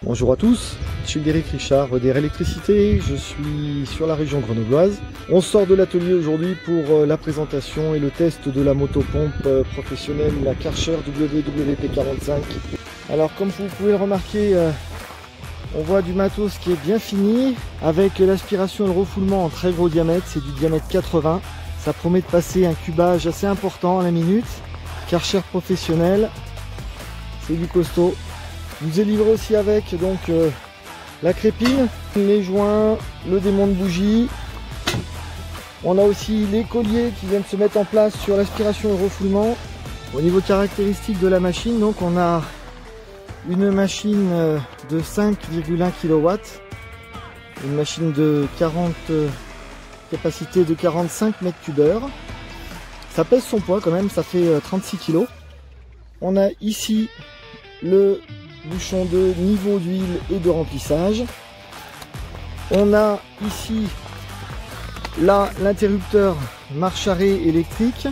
Bonjour à tous, je suis Derek Richard, Roder Électricité, je suis sur la région grenobloise. On sort de l'atelier aujourd'hui pour la présentation et le test de la motopompe professionnelle, la Karcher WWP45. Alors comme vous pouvez le remarquer, on voit du matos qui est bien fini, avec l'aspiration et le refoulement en très gros diamètre, c'est du diamètre 80. Ça promet de passer un cubage assez important à la minute. Karcher professionnel, c'est du costaud. Je vous ai livré aussi avec donc la crépine, les joints, le démon de bougie. On a aussi les colliers qui viennent se mettre en place sur l'aspiration et le refoulement. Au niveau caractéristique de la machine, donc on a une machine de 5,1 kW, une machine de capacité de 45 m3. Ça pèse son poids quand même, ça fait 36 kg. On a ici le bouchon de niveau d'huile et de remplissage. On a ici là l'interrupteur marche-arrêt électrique.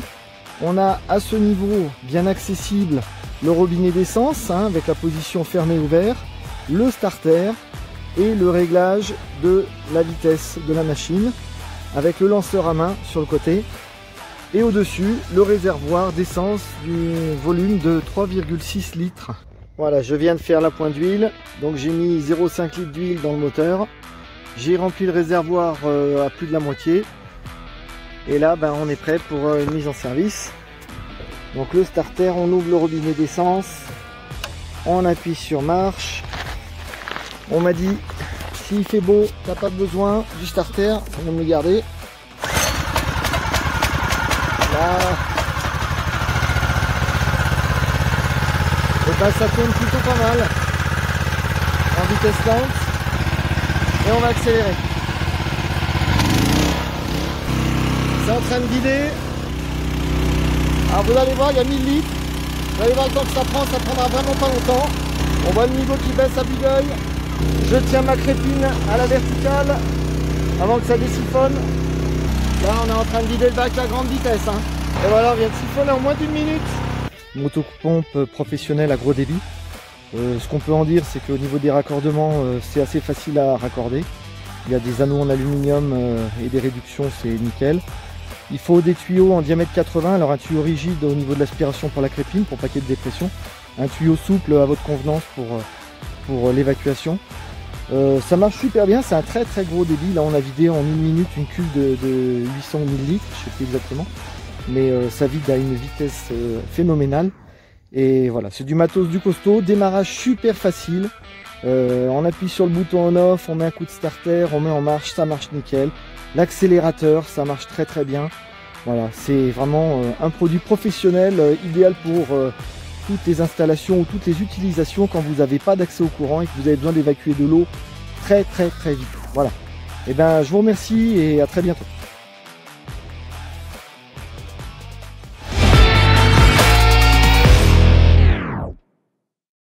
On a à ce niveau bien accessible le robinet d'essence avec la position fermé-ouvert, le starter et le réglage de la vitesse de la machine avec le lanceur à main sur le côté. Et au-dessus, le réservoir d'essence du volume de 3,6 litres. Voilà, je viens de faire la pointe d'huile, donc j'ai mis 0,5 litres d'huile dans le moteur. J'ai rempli le réservoir à plus de la moitié. Et là, on est prêt pour une mise en service. Donc le starter, on ouvre le robinet d'essence, on appuie sur marche. On m'a dit, s'il fait beau, t'as pas besoin du starter, on va me le garder. Là. Et ça tourne plutôt pas mal en vitesse lente et on va accélérer. C'est en train de vider. Alors vous allez voir, il y a 1000 litres. Vous allez voir le temps que ça prendra vraiment pas longtemps. On voit le niveau qui baisse à vue d'œil. Je tiens ma crépine à la verticale avant que ça désiphonne. Là on est en train de vider le bac à grande vitesse. Et voilà, on vient de siphonner en moins d'une minute. Motopompe professionnelle à gros débit. Ce qu'on peut en dire, c'est qu'au niveau des raccordements, c'est assez facile à raccorder. Il y a des anneaux en aluminium et des réductions, c'est nickel. Il faut des tuyaux en diamètre 80, alors un tuyau rigide au niveau de l'aspiration pour la crépine, pour pas qu'il y ait de dépression. Un tuyau souple à votre convenance pour l'évacuation. Ça marche super bien, c'est un très gros débit. Là on a vidé en une minute une cuve de 800 ml, je sais plus exactement. Mais ça vide à une vitesse phénoménale. Et voilà, c'est du matos du costaud, démarrage super facile. On appuie sur le bouton on off, on met un coup de starter, on met en marche, ça marche nickel. L'accélérateur, ça marche très bien. Voilà, c'est vraiment un produit professionnel, idéal pour toutes les installations ou toutes les utilisations quand vous n'avez pas d'accès au courant et que vous avez besoin d'évacuer de l'eau très vite. Voilà. Et je vous remercie et à très bientôt.